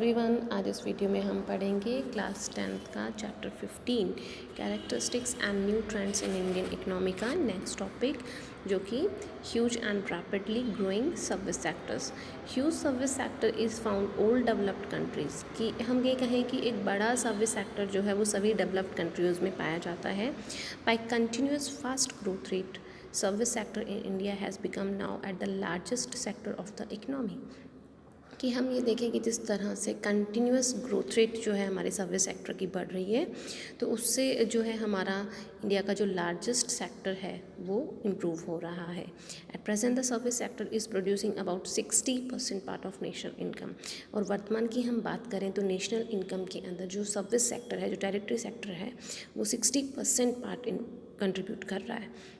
Everyone, आज इस video में हम पढ़ेंगे क्लास 10th का chapter 15 characteristics and new trends in Indian economy का नेक्स्ट टॉपिक, जो कि huge and rapidly growing service sectors. Huge service sector is found old developed countries, कि हम ये कहें कि एक बड़ा सर्विस सेक्टर जो है वो सभी डेवलप्ड कंट्रीज़ में पाया जाता है। By continuous fast growth rate, service sector in India has become now at the largest sector of the economy. कि हम ये देखें कि जिस तरह से कंटिन्यूस ग्रोथ रेट जो है हमारे सर्विस सेक्टर की बढ़ रही है, तो उससे जो है हमारा इंडिया का जो लार्जेस्ट सेक्टर है वो इम्प्रूव हो रहा है। At present the service sector is producing about 60% part of national income. और वर्तमान की हम बात करें तो नेशनल इनकम के अंदर जो सर्विस सेक्टर है, जो टेरिटरी सेक्टर है, वो 60% पार्ट कंट्रीब्यूट कर रहा है।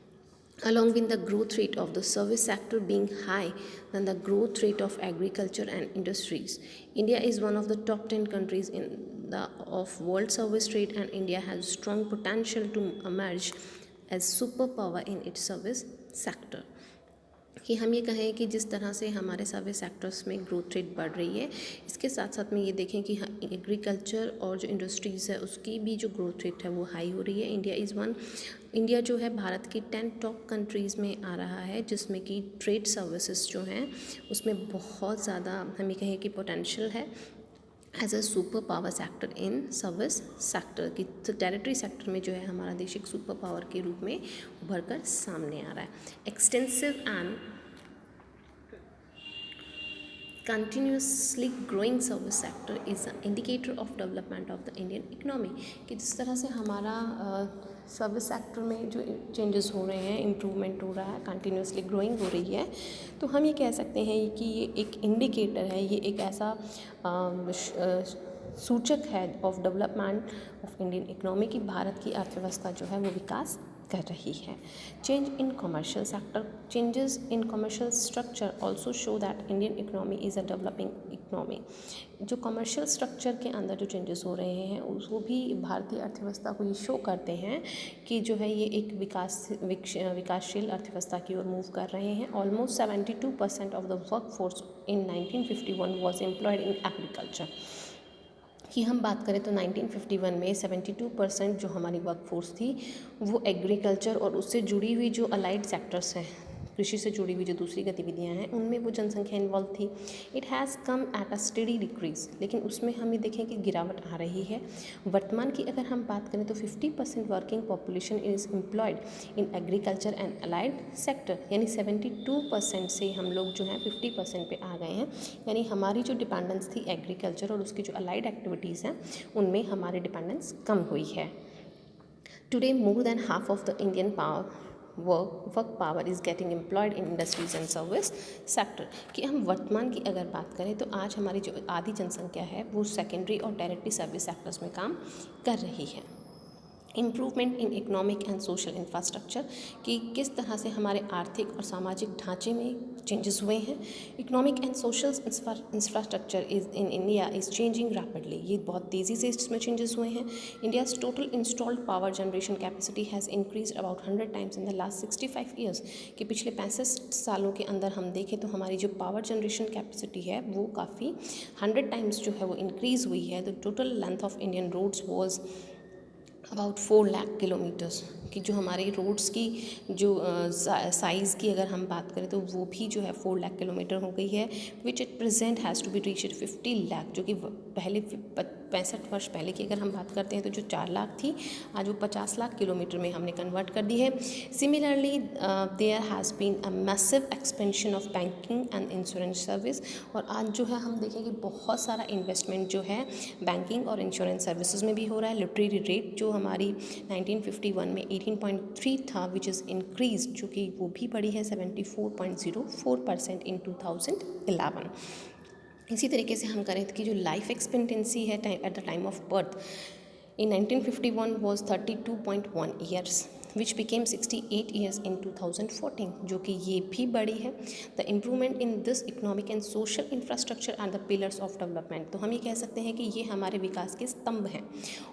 Along with the growth rate of the service sector being high than the growth rate of agriculture and industries, India is one of the top 10 countries of world service trade, and India has strong potential to emerge as superpower in its service sector। कि हम ये कहें कि जिस तरह से हमारे service sectors में ग्रोथ रेट बढ़ रही है, इसके साथ साथ में ये देखें कि एग्रीकल्चर और जो इंडस्ट्रीज़ है उसकी भी जो ग्रोथ रेट है वो हाई हो रही है। इंडिया जो है भारत की 10 टॉप कंट्रीज़ में आ रहा है, जिसमें कि ट्रेड सर्विसेज जो हैं उसमें बहुत ज़्यादा हम ये कहें कि पोटेंशियल है as a super power sector in service sector की। तो टेरिटरी सेक्टर में जो है हमारा देश एक सुपर पावर के रूप में उभर कर सामने आ रहा है। Extensive and continuously growing service sector is an indicator of development of the Indian economy। कि जिस तरह से हमारा सर्विस सेक्टर में जो चेंजेस हो रहे हैं, इम्प्रूवमेंट हो रहा है, कंटिन्यूसली ग्रोइंग हो रही है, तो हम ये कह सकते हैं कि ये एक इंडिकेटर है, ये एक ऐसा सूचक है of development of Indian economy की भारत की अर्थव्यवस्था जो है वो विकास कर रही है। Change in commercial sector, changes in commercial structure also show that Indian economy is a developing economy. जो कमर्शियल स्ट्रक्चर के अंदर जो चेंजेस हो रहे हैं वो भी भारतीय अर्थव्यवस्था को ये शो करते हैं कि जो है ये एक विकासशील अर्थव्यवस्था की ओर मूव कर रहे हैं। Almost 72% of the work force in 1951 was employed in agriculture. कि हम बात करें तो 1951 में 72% जो हमारी वर्कफोर्स थी वो एग्रीकल्चर और उससे जुड़ी हुई जो अलाइड सेक्टर्स हैं, कृषि से जुड़ी हुई जो दूसरी गतिविधियां हैं, उनमें वो जनसंख्या इन्वॉल्व थी। It has come at a study decrease, लेकिन उसमें हम ये देखें कि गिरावट आ रही है। वर्तमान की अगर हम बात करें तो 50% working population is employed in agriculture and allied sector, यानी 72% से हम लोग जो हैं 50% पे आ गए हैं। यानी हमारी जो डिपेंडेंस थी एग्रीकल्चर और उसकी जो अलाइड एक्टिविटीज़ हैं उनमें हमारी डिपेंडेंस कम हुई है। Today more than half of the Indian work power is getting employed in industries and service sector. कि हम वर्तमान की अगर बात करें तो आज हमारी जो आधी जनसंख्या है वो सेकेंडरी और टेरिटरी सर्विस सेक्टर्स में काम कर रही है। Improvement in economic and social infrastructure, कि किस तरह से हमारे आर्थिक और सामाजिक ढांचे में चेंजेस हुए हैं। Economic and social infrastructure is in India is changing rapidly, ये बहुत तेज़ी से इसमें चेंजेस हुए हैं। India's total installed power generation capacity has increase about 100 times in the last 65 years. कि पिछले 65 सालों के अंदर हम देखें तो हमारी जो पावर जनरेशन कैपेसिटी है वो काफ़ी 100 टाइम्स जो है वो इंक्रीज़ हुई है। The total length of Indian roads was about 4 lakh kilometres. कि जो हमारे रोड्स की जो साइज़ की अगर हम बात करें तो वो भी जो है 4 लाख किलोमीटर हो गई है, which at present has to be reach 50 lakh. जो कि पहले 65 वर्ष पहले की अगर हम बात करते हैं तो जो 4 लाख थी, आज वो 50 लाख किलोमीटर में हमने कन्वर्ट कर दी है। Similarly there has been a massive expansion of banking and insurance service. और आज जो है हम देखें कि बहुत सारा इन्वेस्टमेंट जो है बैंकिंग और इंश्योरेंस सर्विसेज में भी हो रहा है। लिटरेरी रेट जो हमारी 1951 में 18.3 था, विच इज़ इंक्रीज, जो कि वो भी बढ़ी है 74.04% इन 2011। इसी तरीके से हम करें कि जो लाइफ एक्सपेक्टेंसी है at the time of birth in 1951 was 32.1 years, which became 68 years in 2014, जो कि ये भी बड़ी है। The improvement in this economic and social infrastructure are the pillars of development. तो हम ये कह सकते हैं कि ये हमारे विकास के स्तंभ हैं।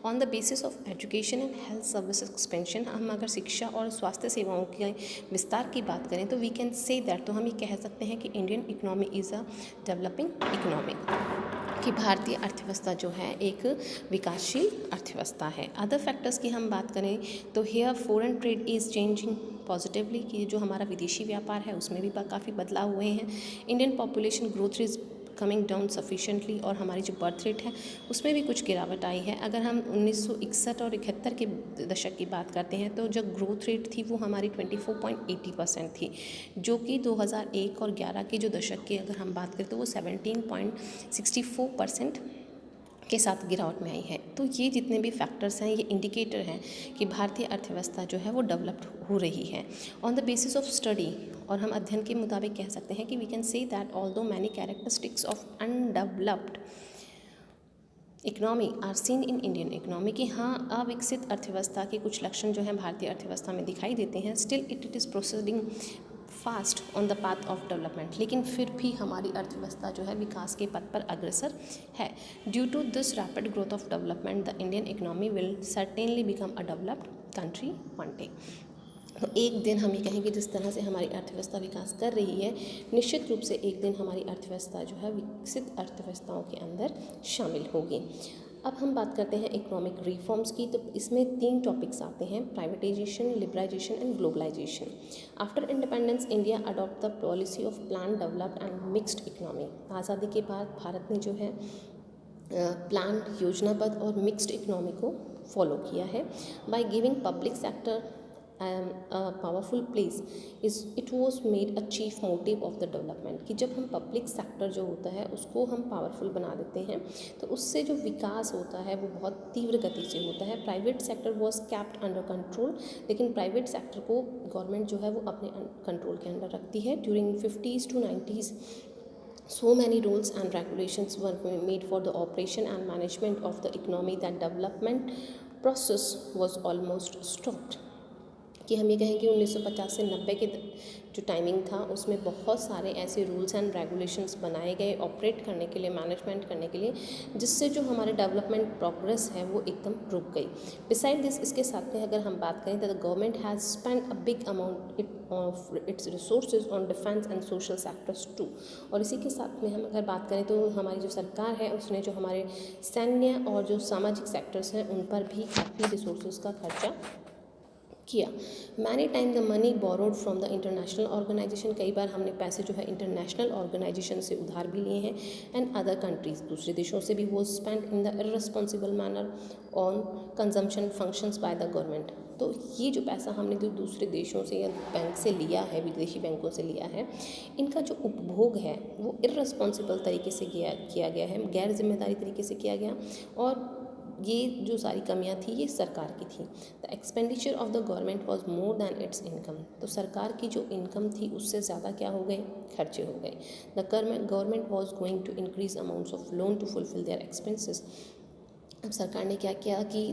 On the basis of education and health service expansion, हम अगर शिक्षा और स्वास्थ्य सेवाओं के विस्तार की बात करें तो वी कैन से दैट, तो हम ये कह सकते हैं कि Indian economy is a developing economy. कि भारतीय अर्थव्यवस्था जो है एक विकासशील अर्थव्यवस्था है। अदर फैक्टर्स की हम बात करें तो here foreign trade is changing positively, कि जो हमारा विदेशी व्यापार है उसमें भी काफ़ी बदलाव हुए हैं। Indian population growth is coming down sufficiently, और हमारी जो बर्थ रेट है उसमें भी कुछ गिरावट आई है। अगर हम 1961 और 71 के दशक की बात करते हैं तो जो ग्रोथ रेट थी वो हमारी 24.80% थी, जो कि 2001 और 11 की जो दशक की अगर हम बात करें तो वो 17.64% के साथ गिरावट में आई है। तो ये जितने भी फैक्टर्स हैं ये इंडिकेटर हैं कि भारतीय अर्थव्यवस्था जो है वो डेवलप्ड हो रही है on the basis of study. और हम अध्ययन के मुताबिक कह सकते हैं कि we can say that although many characteristics of undeveloped economy are seen in Indian economy, कि हाँ अविकसित अर्थव्यवस्था के कुछ लक्षण जो हैं भारतीय अर्थव्यवस्था में दिखाई देते हैं। Still it is proceeding fast on the path of development, लेकिन फिर भी हमारी अर्थव्यवस्था जो है विकास के पथ पर अग्रसर है। Due to this rapid growth of development the Indian economy will certainly become a developed country one day. तो एक दिन हम ये कहेंगे जिस तरह से हमारी अर्थव्यवस्था विकास कर रही है, निश्चित रूप से एक दिन हमारी अर्थव्यवस्था जो है विकसित अर्थव्यवस्थाओं के अंदर शामिल होगी। अब हम बात करते हैं इकोनॉमिक रिफॉर्म्स की, तो इसमें 3 टॉपिक्स आते हैं: privatisation, liberalisation and globalisation. After independence India adopt the policy of plan developed and mixed economy. आज़ादी के बाद भारत ने जो है प्लान, योजनाबद्ध और मिक्स्ड इकोनॉमी को फॉलो किया है। By giving public sector a powerful place is it was made a chief motive of the development, कि जब हम पब्लिक सेक्टर जो होता है उसको हम पावरफुल बना देते हैं तो उससे जो विकास होता है वो बहुत तीव्र गति से होता है। Private sector was kept under control, लेकिन प्राइवेट सेक्टर को गवर्नमेंट जो है वो अपने कंट्रोल के अंडर रखती है। During 50s to 90s so many rules and regulations were made for the operation and management of the economy that development process was almost stopped। कि हम ये कहें कि 1950 से 90 के जो टाइमिंग था उसमें बहुत सारे ऐसे रूल्स एंड रेगुलेशंस बनाए गए ऑपरेट करने के लिए, मैनेजमेंट करने के लिए, जिससे जो हमारे डेवलपमेंट प्रोग्रेस है वो एकदम रुक गई। बिसाइड दिस, इसके साथ में अगर हम बात करें तो the government has spend a big amount of its resources on defence and social sectors too. और इसी के साथ में हम अगर बात करें तो हमारी जो सरकार है उसने जो हमारे सैन्य और जो सामाजिक सेक्टर्स हैं उन पर भी काफ़ी रिसोर्सेज का खर्चा किया। Many time the money borrowed from the international organisation, कई बार हमने पैसे जो है इंटरनेशनल ऑर्गेनाइजेशन से उधार भी लिए हैं, एंड अदर कंट्रीज, दूसरे देशों से भी, वो spend in the irresponsible manner on consumption functions by the government. तो ये जो पैसा हमने जो दूसरे देशों से या बैंक से लिया है, विदेशी बैंकों से लिया है, इनका जो उपभोग है वो इररिस्पॉन्सिबल तरीके से किया गया है, गैर जिम्मेदारी तरीके से किया गया, और ये जो सारी कमियां थी ये सरकार की थी। The expenditure of the government was more than it's income, तो सरकार की जो इनकम थी उससे ज़्यादा क्या हो गए, खर्चे हो गए। The government was going to increase amounts of loan to fulfil their expenses. अब सरकार ने क्या किया कि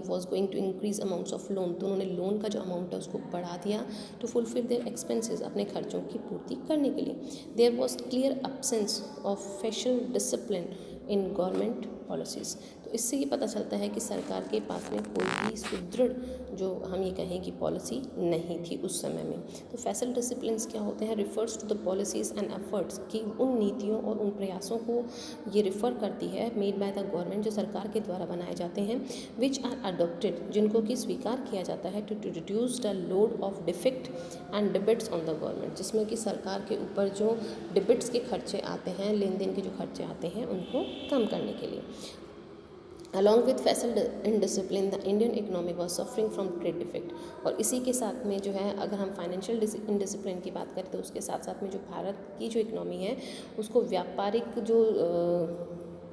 was going to increase amounts of loan, तो उन्होंने लोन का जो अमाउंट है उसको बढ़ा दिया टू फुलफिल देयर एक्सपेंसेस, अपने खर्चों की पूर्ति करने के लिए। There was clear absence of fiscal discipline in government policies. तो इससे ये पता चलता है कि सरकार के पास में कोई भी सुदृढ़ जो हम ये कहें कि पॉलिसी नहीं थी उस समय में। तो फैसल डिसिप्लिन्स क्या होते हैं, refers to the policies and efforts, कि उन नीतियों और उन प्रयासों को ये रिफ़र करती है मेड बाय द गवर्नमेंट, जो सरकार के द्वारा बनाए जाते हैं, विच आर अडोप्टेड, जिनको कि स्वीकार किया जाता है, to reduce the load of defect and debits on the government, जिसमें कि सरकार के ऊपर जो डिबिट्स के खर्चे आते हैं, लेन देन के जो खर्चे आते हैं, उनको कम करने के लिए। Along with fiscal indiscipline, the Indian economy was suffering from trade defect। और इसी के साथ में जो है अगर हम फाइनेंशियल इंडिसिप्लिन की बात करें तो उसके साथ साथ में जो भारत की जो इकोनॉमी है उसको व्यापारिक जो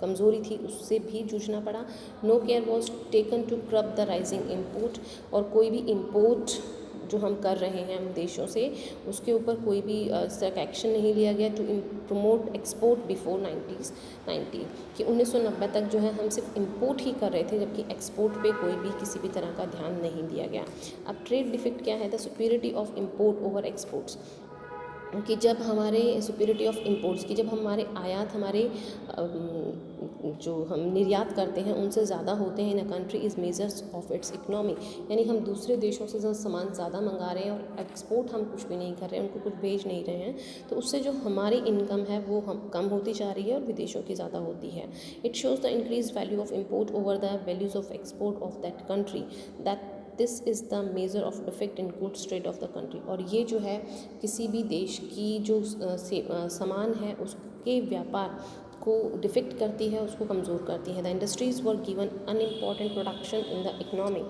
कमज़ोरी थी उससे भी जूझना पड़ा। No care was taken to curb the rising import, और कोई भी इम्पोर्ट जो हम कर रहे हैं देशों से उसके ऊपर कोई भी इस तरह का एक्शन नहीं लिया गया टू प्रमोट एक्सपोर्ट बिफोर 1990, कि 1990 तक जो है हम सिर्फ इंपोर्ट ही कर रहे थे, जबकि एक्सपोर्ट पे कोई भी किसी भी तरह का ध्यान नहीं दिया गया। अब ट्रेड डिफेक्ट क्या है, the superiority of import over exports, कि जब हमारे सुपीरियरिटी ऑफ इम्पोर्ट्स की, जब हमारे आयात हमारे जो हम निर्यात करते हैं उनसे ज़्यादा होते हैं in a country is measures of its economy, यानी हम दूसरे देशों से जो सामान ज़्यादा मंगा रहे हैं और एक्सपोर्ट हम कुछ भी नहीं कर रहे हैं, उनको कुछ भेज नहीं रहे हैं, तो उससे जो हमारी इनकम है वो हम कम होती जा रही है और विदेशों की ज़्यादा होती है। It shows the increase value of import over the values of export of that country, that this is the measure of defect in goods trade off the country. और ये जो है किसी भी देश की जो सामान है उसके व्यापार को डिफेक्ट करती है, उसको कमज़ोर करती है। The industries were given unimportant production in the economy,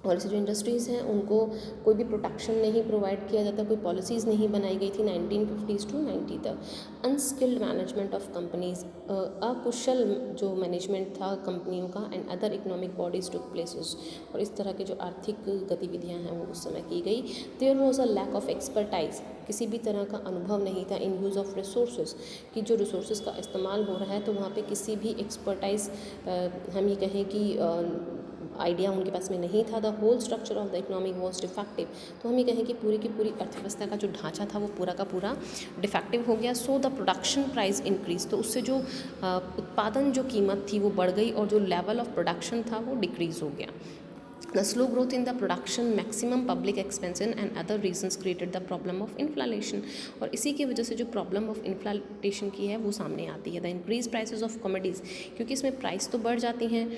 और ऐसे जो इंडस्ट्रीज़ हैं उनको कोई भी प्रोटेक्शन नहीं प्रोवाइड किया जाता, कोई पॉलिसीज़ नहीं बनाई गई थी 1950s to 90 तक। अनस्किल्ड मैनेजमेंट ऑफ कंपनीज, अकुशल जो मैनेजमेंट था कंपनियों का, and other economic bodies took places, और इस तरह के जो आर्थिक गतिविधियां हैं वो उस समय की गई। There was a lack of expertise, किसी भी तरह का अनुभव नहीं था इन यूज़ ऑफ रिसोर्सेज, कि जो रिसोर्सेज का इस्तेमाल हो रहा है तो वहाँ पे किसी भी एक्सपर्टाइज हम ये कहें कि आइडिया उनके पास में नहीं था। The whole structure of the economy was defective, तो हम ये कहें कि पूरी की पूरी अर्थव्यवस्था का जो ढांचा था वो पूरा का पूरा डिफेक्टिव हो गया। So the production price increase, तो उससे जो उत्पादन जो कीमत थी वो बढ़ गई और जो लेवल ऑफ प्रोडक्शन था वो डिक्रीज हो गया। The slow growth in the production, maximum public expansion and other reasons created the problem of inflation, और इसी की वजह से जो प्रॉब्लम ऑफ इन्फ्लेशन की है वो सामने आती है। The increase prices of commodities, क्योंकि इसमें प्राइस तो बढ़ जाती हैं,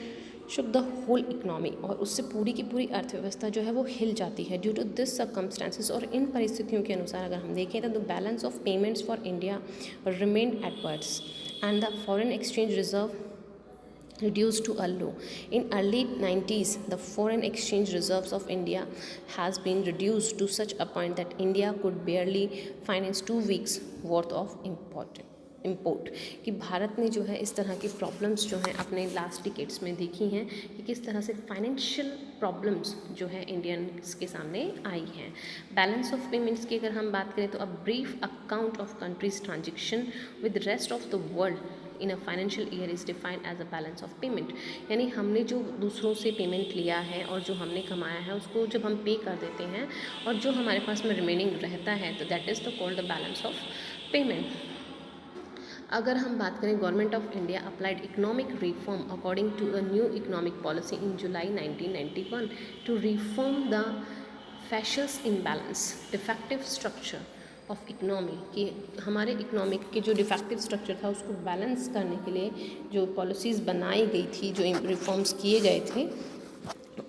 शुड द होल इकनॉमी, और उससे पूरी की पूरी अर्थव्यवस्था जो है वो हिल जाती है। ड्यू टू दिस सर्कमस्टांसिस, और इन परिस्थितियों के अनुसार अगर हम देखें तो the balance of payments for India remained adverse and the foreign exchange reserve reduced to a low. In early 90s, the foreign exchange reserves of India has been reduced to such a point that India could barely finance 2 weeks worth of import, कि भारत ने जो है इस तरह की problems जो हैं अपने लास्ट डिकेड्स में देखी हैं कि किस तरह से फाइनेंशियल प्रॉब्लम्स जो है इंडियंस के सामने आई हैं। बैलेंस ऑफ पेमेंट्स की अगर हम बात करें तो a brief account of country's transaction with rest of the world in a financial year is defined as a balance of payment, यानी हमने जो दूसरों से पेमेंट लिया है और जो हमने कमाया है उसको जब हम पे कर देते हैं और जो हमारे पास में रिमेनिंग रहता है तो that is the called the balance of payment. अगर हम बात करें Government of India applied economic reform according to a new economic policy in July 1991 to reform the fiscal imbalance defective structure of economy, कि हमारे economic के जो defective structure था उसको बैलेंस करने के लिए जो पॉलिसीज़ बनाई गई थी, जो रिफॉर्म्स किए गए थे।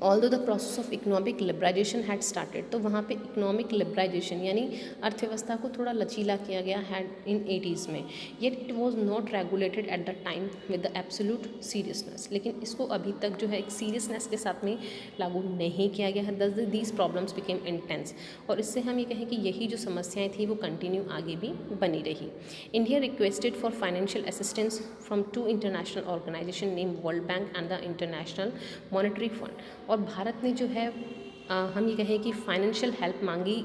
Although the process of economic liberalisation had started, तो वहाँ पे इकोनॉमिक लिबराइजेशन यानी अर्थव्यवस्था को थोड़ा लचीला किया गया हैड इन 80s में, yet it was not regulated at the time with the absolute seriousness, लेकिन इसको अभी तक जो है एक सीरियसनेस के साथ में लागू नहीं किया गया है। दस दीज प्रॉब्लम्स बिकेम इंटेंस, और इससे हम ये कहें कि यही जो समस्याएं थी वो कंटिन्यू आगे भी बनी रही। India requested for financial assistance from 2 international organisation name World Bank and the International Monetary Fund, और भारत ने जो है हम ये कहें कि फाइनेंशियल हेल्प मांगी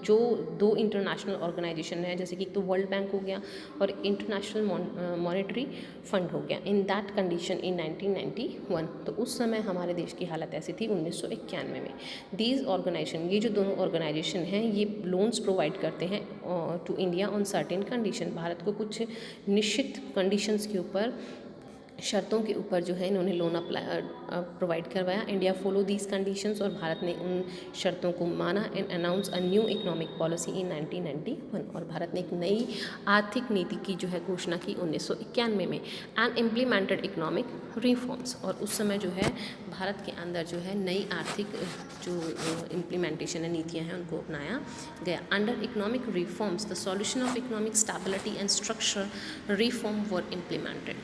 जो 2 इंटरनेशनल ऑर्गेनाइजेशन है, जैसे कि एक तो वर्ल्ड बैंक हो गया और इंटरनेशनल मॉनेटरी फंड हो गया, इन दैट कंडीशन इन 1991। तो उस समय हमारे देश की हालत ऐसी थी 1991 में। दीज ऑर्गेनाइजेशन, ये जो दोनों ऑर्गेनाइजेशन हैं ये लोन्स प्रोवाइड करते हैं to India on certain condition, भारत को कुछ निश्चित कंडीशंस के ऊपर, शर्तों के ऊपर जो है इन्होंने लोन प्रोवाइड करवाया। इंडिया फॉलो दीज कंडीशंस, और भारत ने उन शर्तों को माना and announce a new economic policy इन 1991, और भारत ने एक नई आर्थिक नीति की जो है घोषणा की 1991 में। एंड इम्प्लीमेंटेड इकोनॉमिक रिफॉर्म्स, और उस समय जो है भारत के अंदर जो है नई आर्थिक जो इम्प्लीमेंटेशन है, नीतियाँ हैं, उनको अपनाया गया। Under economic reforms the solution of economic stability and structure reform were implemented.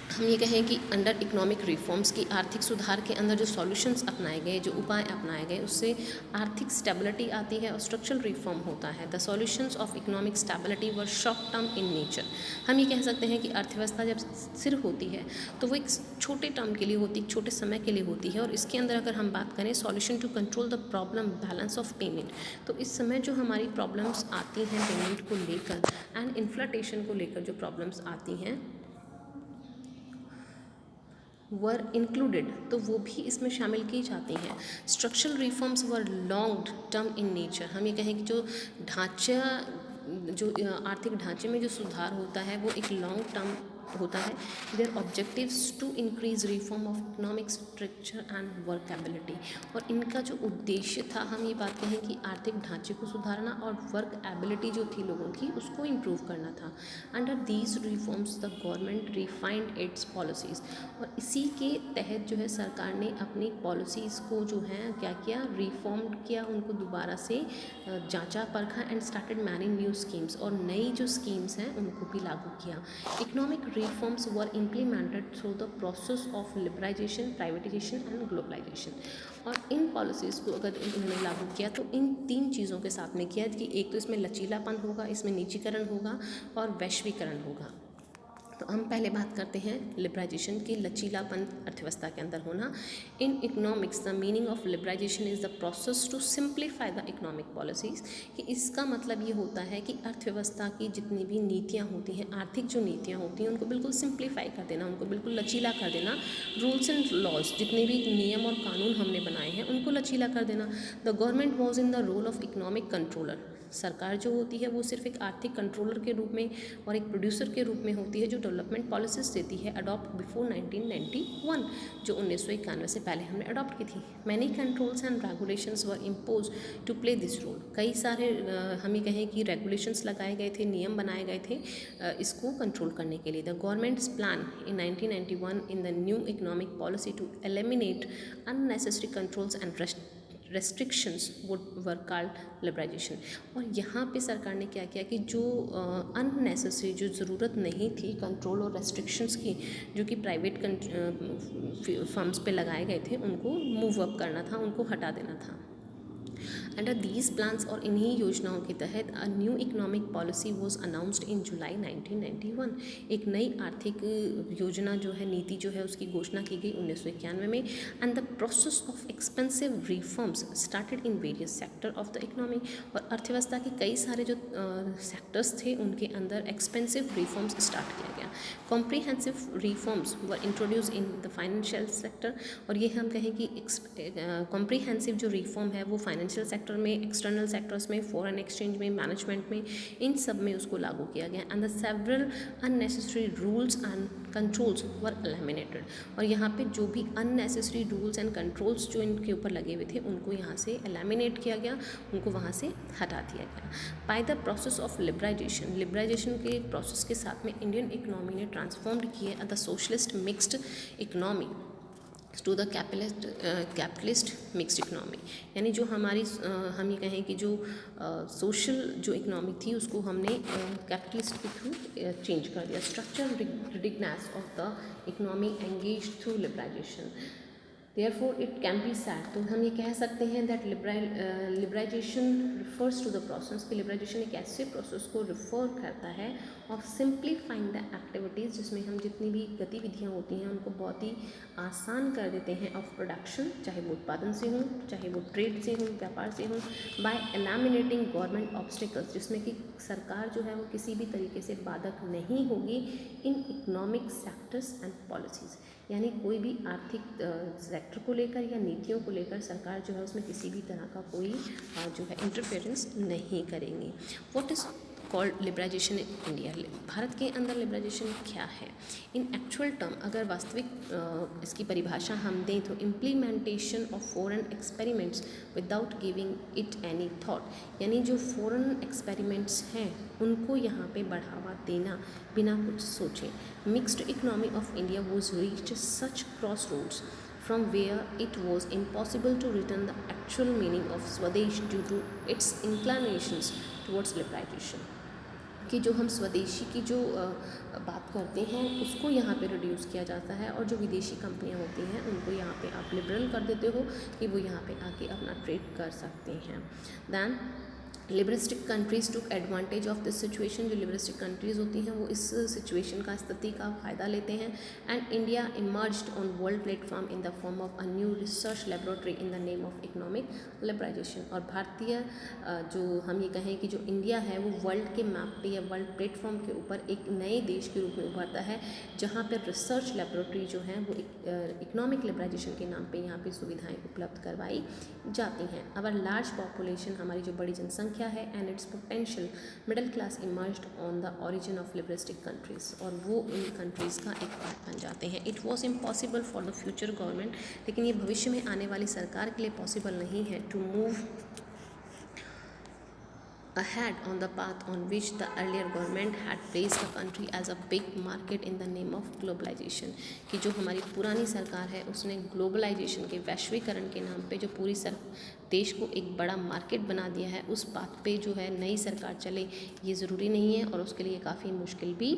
हम ये कहें कि अंडर इकोनॉमिक रिफॉर्म्स की आर्थिक सुधार के अंदर जो सॉल्यूशंस अपनाए गए, जो उपाय अपनाए गए, उससे आर्थिक स्टेबिलिटी आती है और स्ट्रक्चरल रिफॉर्म होता है। The solutions of economic stability were short term in nature. हम ये कह सकते हैं कि अर्थव्यवस्था जब स्थिर होती है तो वो एक छोटे टर्म के लिए होती है, एक छोटे समय के लिए होती है, और इसके अंदर अगर हम बात करें solution to control the problem balance of payment, तो इस समय जो हमारी प्रॉब्लम्स आती हैं पेमेंट को लेकर एंड इन्फ्लेशन को लेकर जो प्रॉब्लम्स आती हैं वर इंक्लूडेड, तो वो भी इसमें शामिल की जाती हैं। Structural reforms were long term in nature, हम ये कहें कि जो ढांचा, जो आर्थिक ढांचे में जो सुधार होता है वो एक लॉन्ग टर्म होता है। Their objectives to increase reform of economic structure and workability, और इनका जो उद्देश्य था, हम ये बात कहें कि आर्थिक ढांचे को सुधारना और वर्क एबिलिटी जो थी लोगों की उसको इम्प्रूव करना था। Under these reforms the government refined it's policies, और इसी के तहत जो है सरकार ने अपनी पॉलिसीज़ को जो है क्या किया, रिफॉर्म किया, उनको दोबारा से जांचा परखा and started many new schemes, और नई जो स्कीम्स हैं उनको भी लागू किया। Economic reforms were implemented through the process of liberalisation, privatisation and globalisation, और इन पॉलिसीज़ को अगर इन्होंने लागू किया तो इन 3 चीज़ों के साथ में किया कि एक तो इसमें लचीलापन होगा, इसमें निजीकरण होगा और वैश्वीकरण होगा। तो हम पहले बात करते हैं लिबराइजेशन की, लचीलापन अर्थव्यवस्था के अंदर होना। In economics the meaning of liberalisation is the process to simplify the economic policies, कि इसका मतलब ये होता है कि अर्थव्यवस्था की जितनी भी नीतियाँ होती हैं, आर्थिक जो नीतियाँ होती हैं, उनको बिल्कुल सिंप्लीफाई कर देना, उनको बिल्कुल लचीला कर देना। रूल्स एंड लॉज, जितने भी नियम और कानून हमने बनाए हैं उनको लचीला कर देना। The government was in the role of economic controller, सरकार जो होती है वो सिर्फ एक आर्थिक कंट्रोलर के रूप में और एक प्रोड्यूसर के रूप में होती है, जो डेवलपमेंट पॉलिसीज देती है अडॉप्ट बिफोर 1991, जो 1991 से पहले हमने अडॉप्ट की थी। Many controls and regulations were impose to play this role, कई सारे हम ये कहें कि रेगुलेशंस लगाए गए थे, नियम बनाए गए थे इसको कंट्रोल करने के लिए। The government's plan in 1991 in the new economic policy to eliminate unnecessary controls and restrictions were called liberalisation, और यहाँ पे सरकार ने क्या किया कि जो अननेसेसरी, जो ज़रूरत नहीं थी कंट्रोल और रेस्ट्रिक्शंस की, जो कि प्राइवेट फर्म्स पे लगाए गए थे, उनको मूव अप करना था, उनको हटा देना था। अंडर दीज प्लान्स, और इन्हीं योजनाओं के तहत a new economic policy was announced in July 1991, एक नई आर्थिक योजना जो है, नीति जो है, उसकी घोषणा की गई 1991 में। And the process of expensive reforms started in various sector of the economy, और अर्थव्यवस्था के कई सारे जो सेक्टर्स थे उनके अंदर एक्सपेंसिव रिफॉर्म्स स्टार्ट किया गया। Comprehensive reforms were introduce in the financial sector, और ये हम कहें कि कॉम्प्रीहेंसिव जो रिफॉर्म है वो फाइनेंशियल सेक्टर में, एक्सटर्नल सेक्टर्स में, फॉरेन एक्सचेंज में, मैनेजमेंट में, इन सब में उसको लागू किया गया। And the several unnecessary rules and controls were eliminated, और यहाँ पे जो भी अननेसेसरी रूल्स एंड कंट्रोल्स जो इनके ऊपर लगे हुए थे उनको यहाँ से एलिमिनेट किया गया, उनको वहाँ से हटा दिया गया। By the process of liberalisation, liberalisation के प्रोसेस के साथ में इंडियन इकोनॉमी ने ट्रांसफॉर्म्ड किया the socialist mixed economy to the capitalist mixed economy, यानी जो हमारी हम ये कहें कि जो सोशल जो इकोनॉमी थी उसको हमने कैपिटलिस्ट के थ्रू चेंज कर दिया। Structure rigidness of the economy engage through liberalisation, Therefore it can be said, तो हम ये कह सकते हैं that liberalization refers to the process, कि liberalization एक ऐसे प्रोसेस को रिफर करता है of simplifying the activities, जिसमें हम जितनी भी गतिविधियाँ होती हैं उनको बहुत ही आसान कर देते हैं of production, चाहे वो उत्पादन से हो, चाहे वो ट्रेड से हो, व्यापार से हो, by eliminating government obstacles, जिसमें कि सरकार जो है वो किसी भी तरीके से बाधक नहीं होगी in economic sectors and policies, यानी कोई भी आर्थिक सेक्टर को लेकर या नीतियों को लेकर सरकार जो है उसमें किसी भी तरह का कोई जो है इंटरफेरेंस नहीं करेंगी। What is called liberalisation in India, Bharat के अंदर लिबराइजेशन क्या है? इन एक्चुअल टर्म, अगर वास्तविक इसकी परिभाषा हम दें तो implementation of foreign experiments without giving it any thought, यानी जो फॉरेन एक्सपेरिमेंट्स हैं उनको यहाँ पे बढ़ावा देना बिना कुछ सोचे। Mixed economy of India was reached such crossroads from where it was impossible to return the actual meaning of Swadesh due to its inclinations towards liberalization, कि जो हम स्वदेशी की जो बात करते हैं उसको यहाँ पे रिड्यूस किया जाता है, और जो विदेशी कंपनियाँ होती हैं उनको यहाँ पे आप लिबरल कर देते हो कि वो यहाँ पे आके अपना ट्रेड कर सकते हैं। Then liberalistic countries took advantage of this situation, जो लिबरिस्टिक कंट्रीज़ होती हैं वो इस सिचुएशन का, स्थिति का फ़ायदा लेते हैं. And India emerged on world platform in the form of a new research laboratory in the name of economic liberalisation. और भारतीय जो हम ये कहें कि जो इंडिया है वो वर्ल्ड के मैप पे या वर्ल्ड प्लेटफॉर्म के ऊपर एक नए देश के रूप में उभरता है, जहाँ पर रिसर्च लेबोरेटरी जो है वो इकोनॉमिक लिबराइजेशन के नाम पे यहाँ पे सुविधाएं उपलब्ध करवाई जाती हैं. अवर लार्ज पॉपुलेशन, हमारी जो बड़ी जनसंख्या है, and its potential middle class emerged on the origin of liberalistic countries, और वो इन कंट्रीज़ का एक पार्ट बन जाते हैं. It was impossible for the future government, लेकिन ये भविष्य में आने वाली सरकार के लिए पॉसिबल नहीं है to move ahead on the path on which the earlier government had placed the country as a big market in the name of globalization. कि जो हमारी पुरानी सरकार है उसने ग्लोबलाइजेशन के, वैश्वीकरण के नाम पे जो पूरी देश को एक बड़ा मार्केट बना दिया है, उस बात पे जो है नई सरकार चले ये ज़रूरी नहीं है, और उसके लिए काफ़ी मुश्किल भी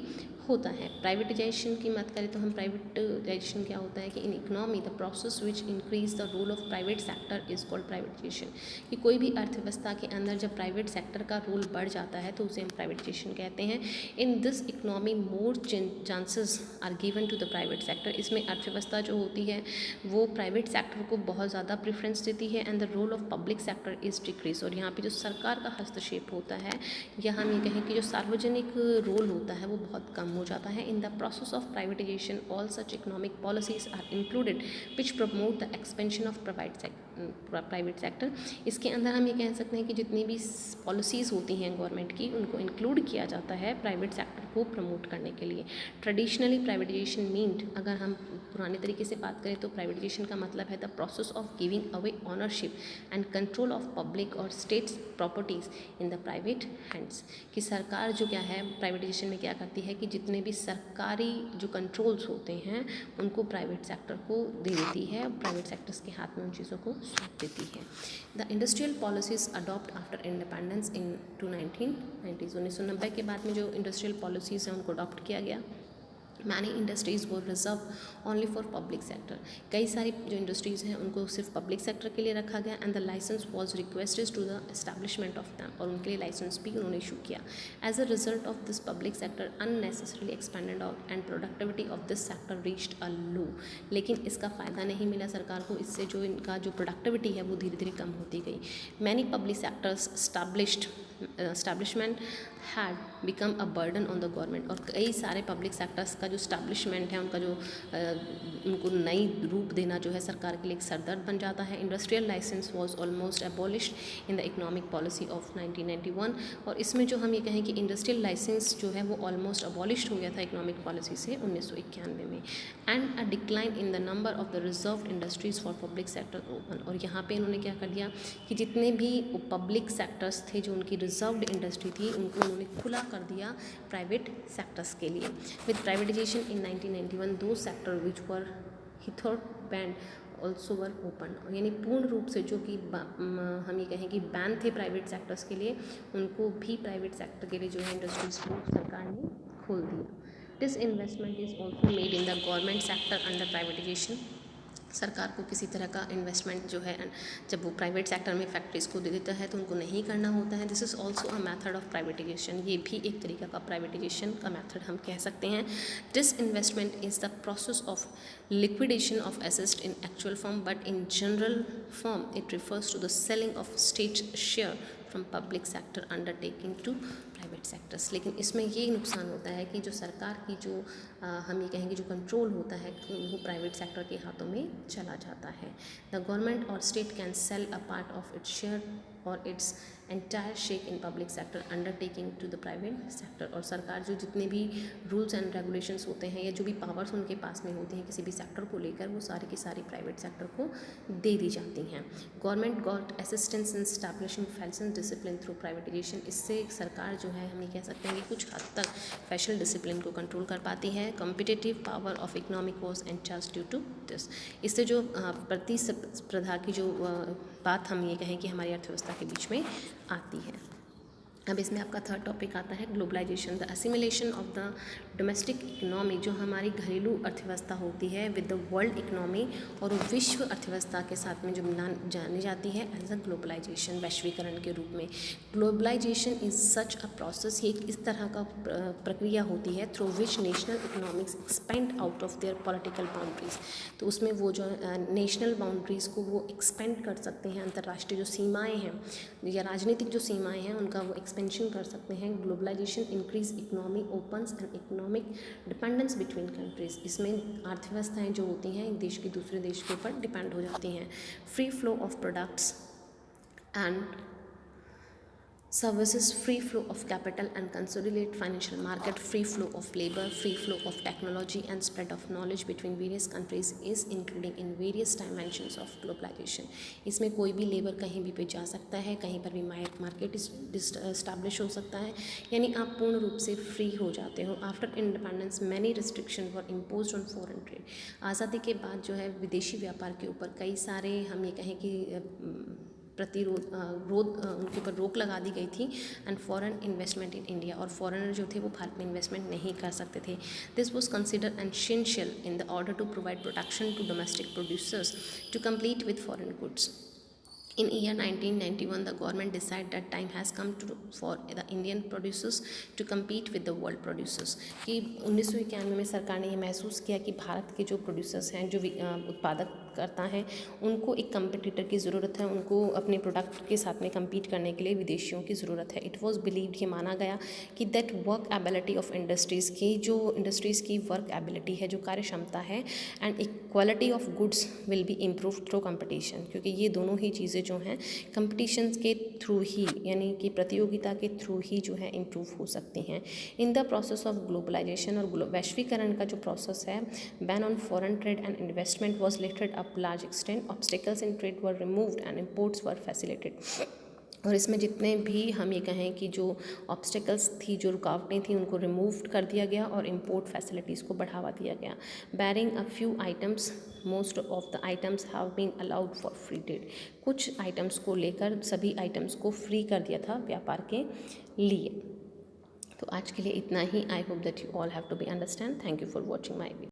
होता है. प्राइवेटाइजेशन की बात करें तो हम प्राइवेटाइजेशन क्या होता है कि in economy the process which increase the role of private sector is called privatisation. कि कोई भी अर्थव्यवस्था के अंदर जब प्राइवेट सेक्टर का रोल बढ़ जाता है तो उसे हम प्राइवेटाइजेशन कहते हैं. In this economy more chances are given to the private sector. इसमें अर्थव्यवस्था जो होती है वो प्राइवेट सेक्टर को बहुत ज़्यादा प्रेफरेंस देती है. And the role of public sector is decrease. और यहाँ पे जो सरकार का हस्तक्षेप होता है, या हम ये कहें कि जो सार्वजनिक रोल होता है वो बहुत कम हो जाता है. In the process of privatisation all such economic policies are included which promote the expansion of private sector. इसके अंदर हम ये कह सकते हैं कि जितनी भी पॉलिसीज़ होती हैं गवर्नमेंट की, उनको इंक्लूड किया जाता है प्राइवेट सेक्टर को प्रमोट करने के लिए. ट्रेडिशनली प्राइवेटाइजेशन मीन्ड, अगर हम पुराने तरीके से बात करें तो प्राइवेटाइजेशन का मतलब है the process of giving away ownership and control of public और state's properties in the private hands. कि सरकार जो क्या है प्राइवेटाइजेशन में क्या करती है कि जितने भी सरकारी जो कंट्रोल्स होते हैं उनको प्राइवेट सेक्टर को दे देती है, प्राइवेट सेक्टर्स के हाथ में उन चीज़ों को सौंप देती है. The industrial policies adopt after independence in 1990s. 1990 के बाद में जो इंडस्ट्रियल पॉलिसीज़ हैं उनको अडॉप्ट किया गया. मैनी इंडस्ट्रीज़ वो reserve only for public sector. कई सारी जो इंडस्ट्रीज़ हैं उनको सिर्फ पब्लिक सेक्टर के लिए रखा गया. And the licence was requested to the establishment of them, और उनके लिए लाइसेंस भी उन्होंने इशू किया. As a result of this public sector unnecessarily expanded out and productivity of this sector reached a low. लेकिन इसका फ़ायदा नहीं मिला सरकार को. इससे जो इनका जो प्रोडक्टिविटी है वो धीरे धीरे कम होती गई. Many public sectors establishment had become a burden on the government. और कई सारे पब्लिक सेक्टर्स का जो स्टैब्लिशमेंट है, उनका जो उनको नई रूप देना जो है सरकार के लिए एक सरदर्द बन जाता है. Industrial licence was almost abolished in the economic policy of 1991. और इसमें जो हम ये कहें कि इंडस्ट्रियल लाइसेंस जो है वो ऑलमोस्ट अबॉलिश्ड हो गया था इकोनॉमिक पॉलिसी से 1991 में. And a decline in the number of the reserve industries for public sector open. और यहाँ पे इन्होंने क्या कर दिया कि जितने भी पब्लिक सेक्टर्स थे जो उनकी रिजर्व्ड इंडस्ट्री थी उनको उन्होंने खुला कर दिया प्राइवेट सेक्टर्स के लिए. विद प्राइवेटाइजेशन इन 1991 दो sector which were hitherto banned also were open. यानी पूर्ण रूप से जो कि हम ये कहें कि बैन थे प्राइवेट सेक्टर्स के लिए, उनको भी प्राइवेट सेक्टर के लिए जो है इंडस्ट्रीज़ को सरकार ने खोल दिया. This investment is also made in the government sector under privatisation. सरकार को किसी तरह का इन्वेस्टमेंट जो है जब वो प्राइवेट सेक्टर में फैक्ट्रीज को दे देता है तो उनको नहीं करना होता है. This is also a method of privatisation. ये भी एक तरीका का प्राइवेटाइजेशन का मेथड हम कह सकते हैं. This investment is the process of liquidation of assets in actual form, but in general form it refers to the selling of state share from public sector undertaking to private sectors. लेकिन इसमें ये नुकसान होता है कि जो सरकार की जो हम ये कहेंगे जो कंट्रोल होता है वो प्राइवेट सेक्टर के हाथों में चला जाता है. द गवर्नमेंट और state can sell a part of its share और its entire stake in public sector undertaking to the private sector. और सरकार जो जितने भी रूल्स एंड रेगुलेशंस होते हैं या जो भी पावर्स उनके पास में होती हैं किसी भी सेक्टर को लेकर, वो सारी की सारी प्राइवेट सेक्टर को दे दी जाती हैं. Government got assistance in establishing fashion discipline through privatisation. इससे सरकार जो है हम ये कह सकते हैं कि कुछ हद तक फैशल डिसिप्लिन को कंट्रोल कर पाती है. Competitive power of economic was in charge due to this. इससे जो प्रतिस्पर्धा की जो बात हम ये कहें कि हमारी अर्थव्यवस्था के बीच में आती है. अब इसमें आपका थर्ड टॉपिक आता है globalisation, the assimilation of the domestic economy, जो हमारी घरेलू अर्थव्यवस्था होती है विद द वर्ल्ड इकोनॉमी, और वो विश्व अर्थव्यवस्था के साथ में जो जानी जाती है एज अ ग्लोबलाइजेशन, वैश्वीकरण के रूप में। Globalisation is such a process, ये इस तरह का प्रक्रिया होती है through which national economics expand out of their political boundaries. तो उसमें वो जो नेशनल बाउंड्रीज़ को वो एक्सपेंड कर सकते हैं, अंतर्राष्ट्रीय जो सीमाएँ हैं या राजनीतिक जो सीमाएँ हैं उनका वो एक्सपेंशन कर सकते हैं। Globalisation increase economy opens and economic dependence between countries, इसमें अर्थव्यवस्थाएं जो होती हैं एक देश की दूसरे देश के ऊपर डिपेंड हो जाती हैं। Free flow of products and services, free flow of capital and consolidate financial market, free flow of labor, free flow of technology and spread of knowledge between various countries is including in various dimensions of globalization। इसमें कोई भी labour कहीं भी पे जा सकता है, कहीं पर भी मार्केट इस्टेब्लिश हो सकता है, यानी आप पूर्ण रूप से फ्री हो जाते हो। After independence many restriction were impose on foreign trade, आज़ादी के बाद जो है विदेशी व्यापार के ऊपर कई सारे हम ये कहें कि उनके ऊपर रोक लगा दी गई थी। And foreign investment in India, और फॉरेनर जो थे वो भारत में इन्वेस्टमेंट नहीं कर सकते थे। This was consider essential in the order to provide protection to domestic producers to compete with foreign goods। In year 1991, the government decided that time has come for the Indian producers to compete with the world producers। कि 1991 में सरकार ने ये महसूस किया कि भारत के जो प्रोड्यूसर्स हैं, जो उत्पादक करता है, उनको एक कंपटीटर की ज़रूरत है, उनको अपने प्रोडक्ट के साथ में कम्पीट करने के लिए विदेशियों की ज़रूरत है। इट वॉज़ बिलीव्ड, ये माना गया कि that work ability of industries की, जो इंडस्ट्रीज़ की वर्क एबिलिटी है, जो कार्य क्षमता है, and equality of goods will be improve through competition, क्योंकि ये दोनों ही चीज़ें जो हैं कंपटीशन के थ्रू ही, यानी कि प्रतियोगिता के थ्रू ही जो है इम्प्रूव हो सकती हैं। In the process of globalisation, और वैश्वीकरण का जो प्रोसेस है, ban on foreign trade and investment was lifted up large extent, obstacles in trade were removed and imports were facilitated. और इसमें जितने भी हम ये कहें कि जो ऑब्स्टिकल्स थी, जो रुकावटें थी, उनको रिमूव कर दिया गया और इम्पोर्ट फैसिलिटीज़ को बढ़ावा दिया गया। Barring a few items, most of the items have been allowed for free trade, कुछ आइटम्स को लेकर सभी आइटम्स को फ्री कर दिया था व्यापार के लिए। तो आज के लिए इतना ही। I hope that you all have to be understand. Thank you for watching my video.